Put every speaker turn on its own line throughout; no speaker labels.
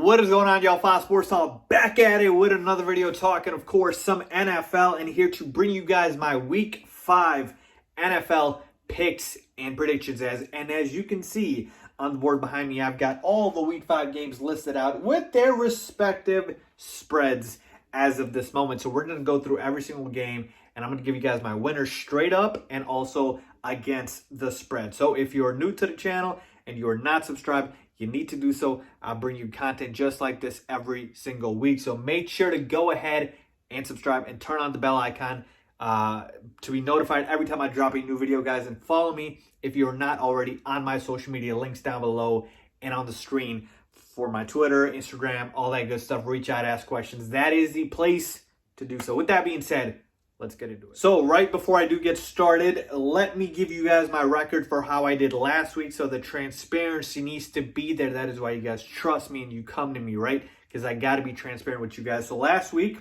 What is going on, y'all? Fox Sports Talk back at it with another video talking, of course, some NFL, and here to bring you guys my Week 5 NFL picks and predictions. As you can see on the board behind me, I've got all the Week 5 games listed out with their respective spreads as of this moment. So we're going to go through every single game, and I'm going to give you guys my winners straight up and also against the spread. So if you're new to the channel and you are not subscribed, you need to do so. I'll bring you content just like this every single week. So make sure to go ahead and subscribe and turn on the bell icon to be notified every time I drop a new video, guys. And follow me if you're not already on my social media. Links down below and on the screen for my Twitter, Instagram, all that good stuff. Reach out, ask questions. That is the place to do so. With that being said, let's get into it. So right before I do get started, let me give you guys my record for how I did last week. So the transparency needs to be there. That is why you guys trust me and you come to me, right? Because I got to be transparent with you guys. So last week,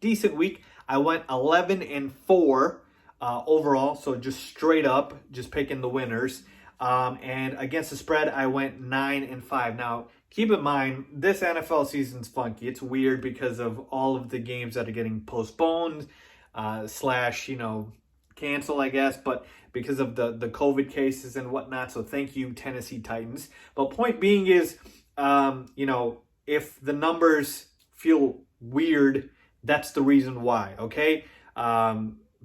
decent week, I went 11-4 overall. So just straight up, just picking the winners. And against the spread, I went 9-5. Now, keep in mind, this NFL season's funky. It's weird because of all of the games that are getting postponed, cancel, I guess, but because of the COVID cases and whatnot. So thank you, Tennessee Titans. But point being is, if the numbers feel weird, that's the reason why, okay?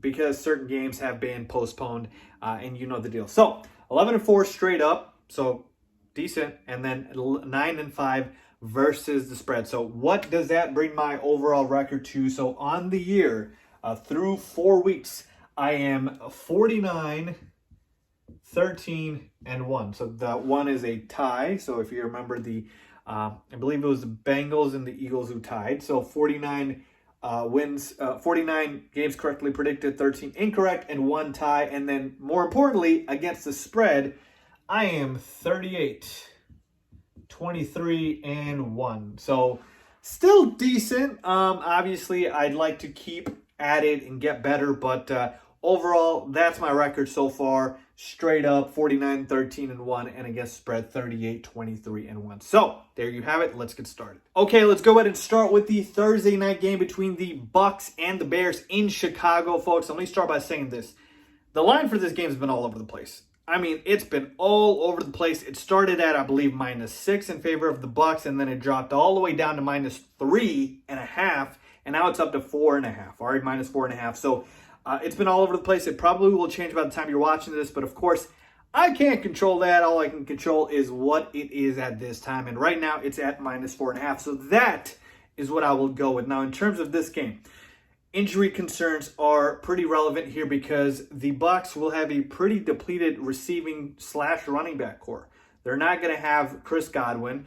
Because certain games have been postponed, and you know the deal. So 11-4 straight up, so decent, and then 9-5 versus the spread. So what does that bring my overall record to? So on the year, through 4 weeks, I am 49-13-1. So that one is a tie. So if you remember I believe it was the Bengals and the Eagles who tied. So 49 wins, 49 games correctly predicted, 13 incorrect, and 1 tie. And then more importantly, against the spread, I am 38-23-1. So still decent. Obviously, I'd like to keep at it and get better, but overall, that's my record so far. Straight up 49-13-1, and against spread 38-23-1. So there you have it. Let's get started. Okay, let's go ahead and start with the Thursday night game between the Bucs and the Bears in Chicago, folks. Let me start by saying this: the line for this game has been all over the place. I mean, it's been all over the place. It started at, I believe, -6 in favor of the Bucs, and then it dropped all the way down to -3.5. And now it's up to 4.5, all right, -4.5. So it's been all over the place. It probably will change by the time you're watching this. But, of course, I can't control that. All I can control is what it is at this time. And right now it's at -4.5. So that is what I will go with. Now, in terms of this game, injury concerns are pretty relevant here because the Bucs will have a pretty depleted receiving/running back core. They're not going to have Chris Godwin.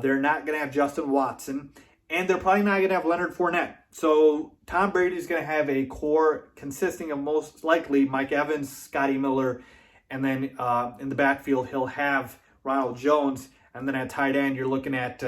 They're not going to have Justin Watson. And they're probably not going to have Leonard Fournette. So Tom Brady's going to have a core consisting of most likely Mike Evans, Scotty Miller, and then in the backfield he'll have Ronald Jones. And then at tight end you're looking at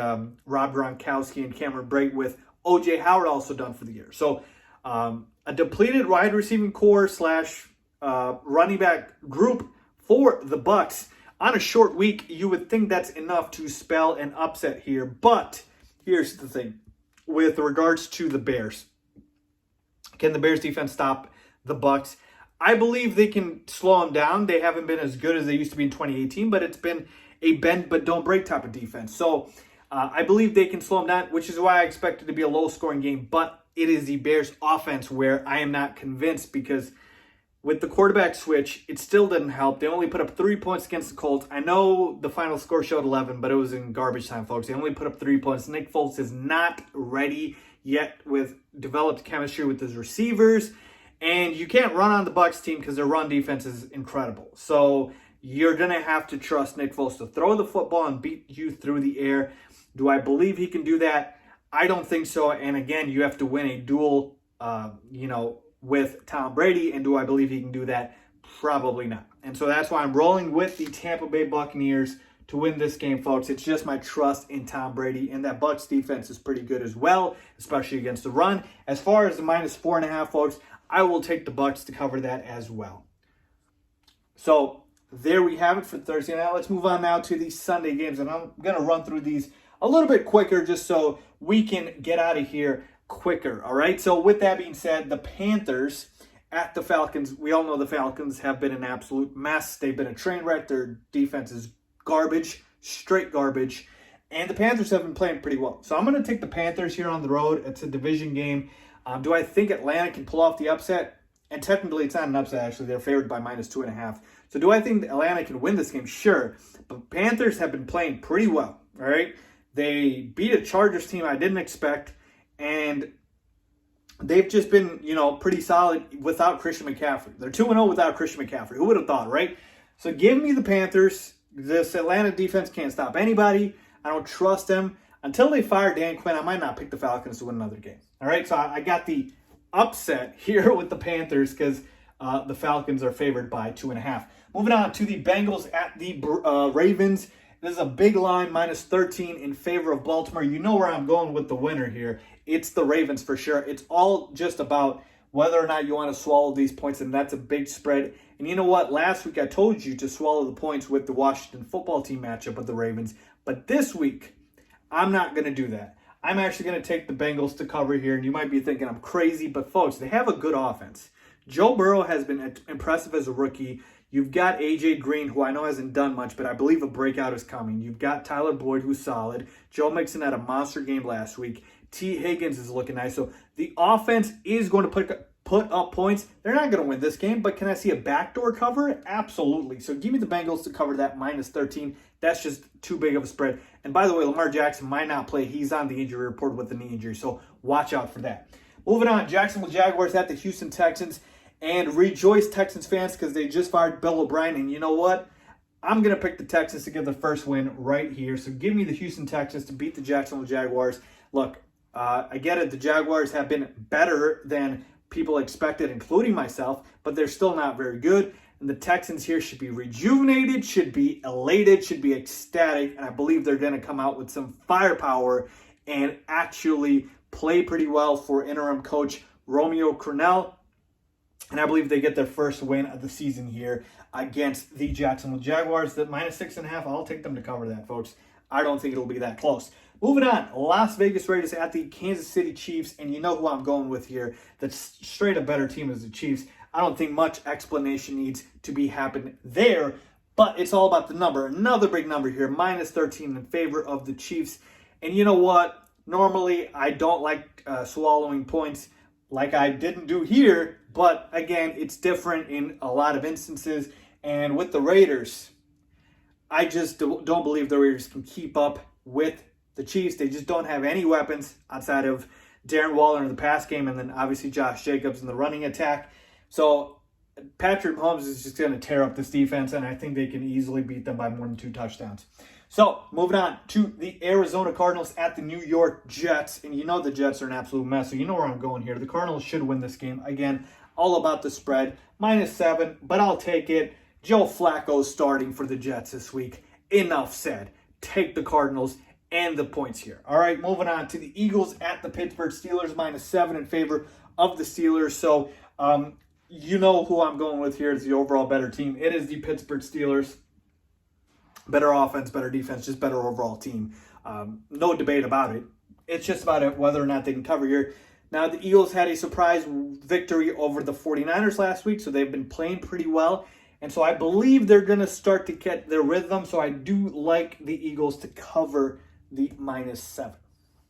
Rob Gronkowski and Cameron Brate with O.J. Howard also done for the year. So a depleted wide receiving core / running back group for the Bucs. On a short week, you would think that's enough to spell an upset here, but here's the thing with regards to the Bears. Can the Bears defense stop the Bucs? I believe they can slow them down. They haven't been as good as they used to be in 2018, but it's been a bend but don't break type of defense. So I believe they can slow them down, which is why I expect it to be a low-scoring game. But it is the Bears offense where I am not convinced because with the quarterback switch, it still didn't help. They only put up 3 points against the Colts. I know the final score showed 11, but it was in garbage time, folks. They only put up 3 points. Nick Foles is not ready yet with developed chemistry with his receivers. And you can't run on the Bucs team because their run defense is incredible. So you're going to have to trust Nick Foles to throw the football and beat you through the air. Do I believe he can do that? I don't think so. And again, you have to win a duel, with Tom Brady, and do I believe he can do that? Probably not. And so that's why I'm rolling with the Tampa Bay Buccaneers to win this game, folks. It's just my trust in Tom Brady, and that Bucs defense is pretty good as well, especially against the run. As far as the -4.5, folks, I will take the Bucs to cover that as well. So there we have it for Thursday. Now let's move on now to the Sunday games, and I'm going to run through these a little bit quicker just so we can get out of here quicker. All right. So with that being said, the Panthers at the Falcons. We all know the Falcons have been an absolute mess. They've been a train wreck. Their defense is garbage, straight garbage. And the Panthers have been playing pretty well. So I'm going to take the Panthers here on the road. It's a division game. Do I think Atlanta can pull off the upset? And technically, it's not an upset, actually. They're favored by -2.5. So do I think Atlanta can win this game? Sure. But Panthers have been playing pretty well, all right? They beat a Chargers team I didn't expect. And they've just been, pretty solid without Christian McCaffrey. They're 2-0 without Christian McCaffrey. Who would have thought, right? So give me the Panthers. This Atlanta defense can't stop anybody. I don't trust them. Until they fire Dan Quinn, I might not pick the Falcons to win another game. All right, so I got the upset here with the Panthers because the Falcons are favored by 2.5. Moving on to the Bengals at the Ravens. This is a big line, -13 in favor of Baltimore. You know where I'm going with the winner here. It's the Ravens for sure. It's all just about whether or not you want to swallow these points, and that's a big spread. And you know what? Last week I told you to swallow the points with the Washington football team matchup of the Ravens. But this week, I'm not going to do that. I'm actually going to take the Bengals to cover here. And you might be thinking I'm crazy, but folks, they have a good offense. Joe Burrow has been impressive as a rookie. You've got A.J. Green, who I know hasn't done much, but I believe a breakout is coming. You've got Tyler Boyd, who's solid. Joe Mixon had a monster game last week. T. Higgins is looking nice. So the offense is going to put up points. They're not going to win this game, but can I see a backdoor cover? Absolutely. So give me the Bengals to cover that -13. That's just too big of a spread. And by the way, Lamar Jackson might not play. He's on the injury report with a knee injury, so watch out for that. Moving on, Jacksonville Jaguars at the Houston Texans. And rejoice, Texans fans, because they just fired Bill O'Brien. And you know what? I'm going to pick the Texans to get the first win right here. So give me the Houston Texans to beat the Jacksonville Jaguars. Look, I get it. The Jaguars have been better than people expected, including myself, but they're still not very good. And the Texans here should be rejuvenated, should be elated, should be ecstatic. And I believe they're going to come out with some firepower and actually play pretty well for interim coach Romeo Crennel. And I believe they get their first win of the season here against the Jacksonville Jaguars. That -6.5, I'll take them to cover that, folks. I don't think it'll be that close. Moving on, Las Vegas Raiders at the Kansas City Chiefs. And you know who I'm going with here. The straight up better team is the Chiefs. I don't think much explanation needs to be happened there. But it's all about the number. Another big number here, -13 in favor of the Chiefs. And you know what? Normally, I don't like swallowing points like I didn't do here. But again, it's different in a lot of instances. And with the Raiders, I just don't believe the Raiders can keep up with the Chiefs. They just don't have any weapons outside of Darren Waller in the pass game and then obviously Josh Jacobs in the running attack. So Patrick Mahomes is just going to tear up this defense, and I think they can easily beat them by more than 2 touchdowns. So moving on to the Arizona Cardinals at the New York Jets. And you know the Jets are an absolute mess, so you know where I'm going here. The Cardinals should win this game. Again, all about the spread. -7, but I'll take it. Joe Flacco's starting for the Jets this week. Enough said. Take the Cardinals and the points here. All right, moving on to the Eagles at the Pittsburgh Steelers. -7 in favor of the Steelers. So, you know who I'm going with here is the overall better team. It is the Pittsburgh Steelers. Better offense, better defense, just better overall team. No debate about it. It's just about whether or not they can cover here. Now, the Eagles had a surprise victory over the 49ers last week, so they've been playing pretty well. And so I believe they're going to start to get their rhythm, so I do like the Eagles to cover the -7.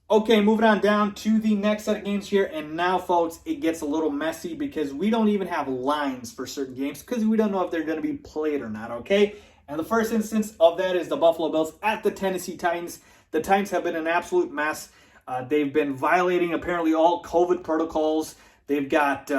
Okay, moving on down to the next set of games here. And now, folks, it gets a little messy because we don't even have lines for certain games because we don't know if they're going to be played or not, okay? And the first instance of that is the Buffalo Bills at the Tennessee Titans. The Titans have been an absolute mess. They've been violating apparently all COVID protocols. They've got,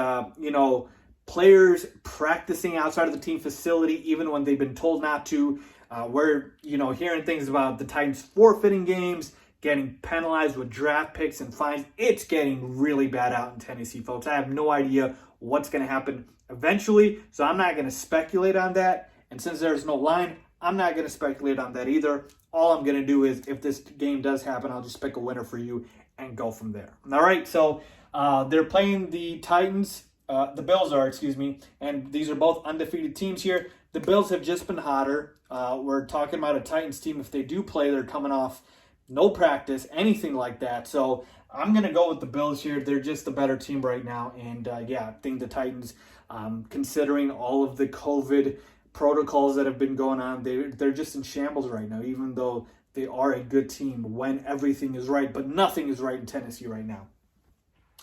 players practicing outside of the team facility even when they've been told not to. We're, hearing things about the Titans forfeiting games, getting penalized with draft picks and fines. It's getting really bad out in Tennessee, folks. I have no idea what's going to happen eventually, so I'm not going to speculate on that. And since there's no line, I'm not going to speculate on that either. All I'm going to do is, if this game does happen, I'll just pick a winner for you and go from there. All right, so they're playing the Titans. The Bills are, and these are both undefeated teams here. The Bills have just been hotter. We're talking about a Titans team. If they do play, they're coming off no practice, anything like that. So I'm going to go with the Bills here. They're just the better team right now. And I think the Titans, considering all of the COVID protocols that have been going on, they're just in shambles right now, even though they are a good team when everything is right. But nothing is right in Tennessee right now.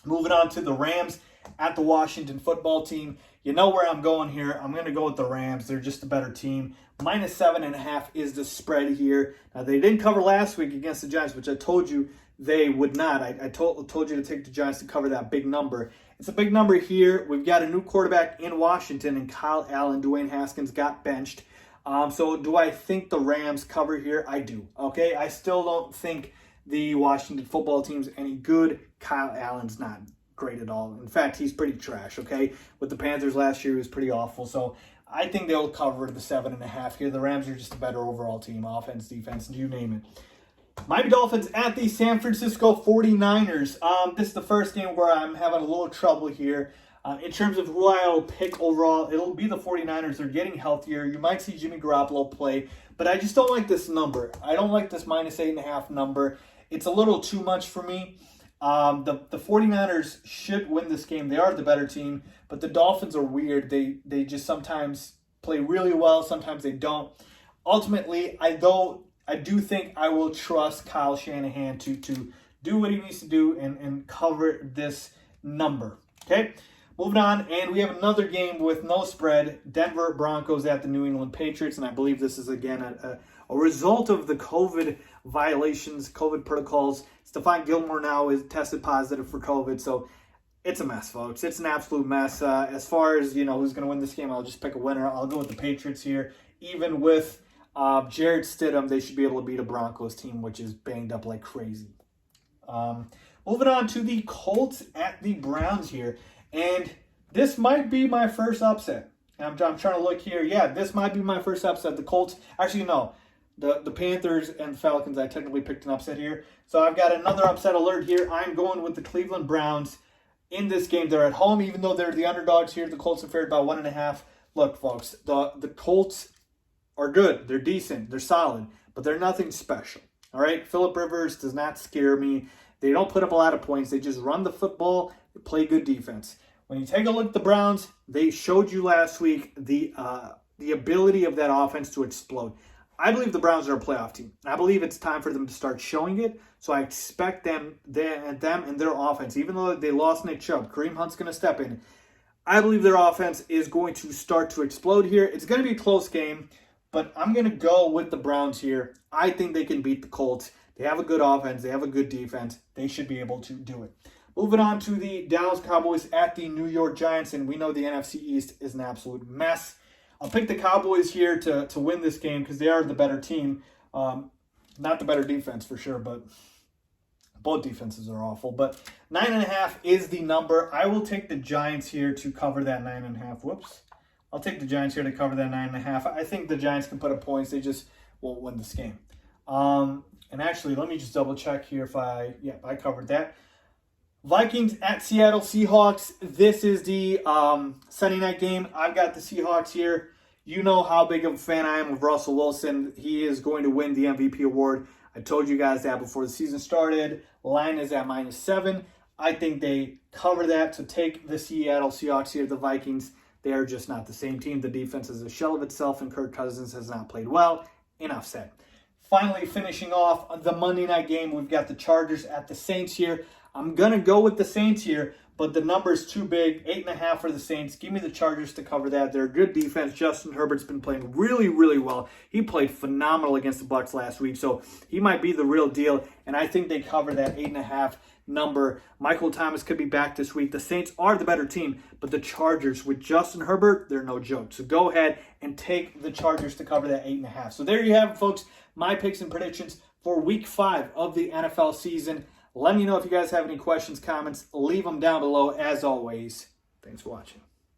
Moving on to the Rams at the Washington football team. You know where I'm going here. I'm going to go with the Rams. They're just a better team. -7.5 is the spread here. Now, they didn't cover last week against the Giants, which I told you they would not. I told you to take the Giants to cover that big number. It's a big number here. We've got a new quarterback in Washington, and Kyle Allen, Dwayne Haskins got benched. So do I think the Rams cover here? I do. Okay, I still don't think the Washington football team's any good. Kyle Allen's not great at all. In fact, he's pretty trash, okay? With the Panthers last year, he was pretty awful. So I think they'll cover the 7.5 here. The Rams are just a better overall team, offense, defense, you name it. Miami Dolphins at the San Francisco 49ers. This is the first game where I'm having a little trouble here. In terms of who I'll pick overall, it'll be the 49ers. They're getting healthier. You might see Jimmy Garoppolo play, but I just don't like this number. I don't like this -8.5 number. It's a little too much for me. The 49ers should win this game. They are the better team, but the Dolphins are weird. They just sometimes play really well, sometimes they don't. Ultimately, I do think I will trust Kyle Shanahan to do what he needs to do and cover this number. Okay, moving on, and we have another game with no spread. Denver Broncos at the New England Patriots, and I believe this is, again, a result of the COVID violations, COVID protocols. Stephon Gilmore now is tested positive for COVID, so it's a mess, folks. It's an absolute mess. As far as, who's going to win this game, I'll just pick a winner. I'll go with the Patriots here. Even with Jarrett Stidham, they should be able to beat a Broncos team, which is banged up like crazy. Moving on to the Colts at the Browns here. And this might be my first upset. I'm trying to look here. Yeah, this might be my first upset. The Colts, actually, no. The Panthers and the Falcons, I technically picked an upset here. So I've got another upset alert here. I'm going with the Cleveland Browns in this game. They're at home, even though they're the underdogs here. The Colts are favored by 1.5. Look, folks, the Colts are good. They're decent. They're solid. But they're nothing special. All right? Phillip Rivers does not scare me. They don't put up a lot of points. They just run the football. They play good defense. When you take a look at the Browns, they showed you last week the ability of that offense to explode. I believe the Browns are a playoff team. I believe it's time for them to start showing it. So I expect them and their offense, even though they lost Nick Chubb, Kareem Hunt's going to step in. I believe their offense is going to start to explode here. It's going to be a close game, but I'm going to go with the Browns here. I think they can beat the Colts. They have a good offense. They have a good defense. They should be able to do it. Moving on to the Dallas Cowboys at the New York Giants, and we know the NFC East is an absolute mess. I'll pick the Cowboys here to win this game because they are the better team. Not the better defense for sure, but both defenses are awful. But 9.5 is the number. I will take the Giants here to cover that 9.5. Whoops. I'll take the Giants here to cover that 9.5. I think the Giants can put up points. They just won't win this game. And actually, let me just double check here if I covered that. Vikings at Seattle Seahawks. This is the Sunday night game. I've got the Seahawks here. You know how big of a fan I am of Russell Wilson. He is going to win the MVP award. I told you guys that before the season started. Line is at -7. I think they cover that. So take the Seattle Seahawks here. The Vikings, they are just not the same team. The defense is a shell of itself, and Kirk Cousins has not played well. Enough said. Finally, finishing off the Monday night game, we've got the Chargers at the Saints here. I'm going to go with the Saints here, but the number is too big. 8.5 for the Saints. Give me the Chargers to cover that. They're a good defense. Justin Herbert's been playing really, really well. He played phenomenal against the Bucs last week, so he might be the real deal, and I think they cover that 8.5 number. Michael Thomas could be back this week. The Saints are the better team, but the Chargers with Justin Herbert, they're no joke. So go ahead and take the Chargers to cover that 8.5. So there you have it, folks. My picks and predictions for Week 5 of the NFL season. Let me know if you guys have any questions, comments. Leave them down below. As always, thanks for watching.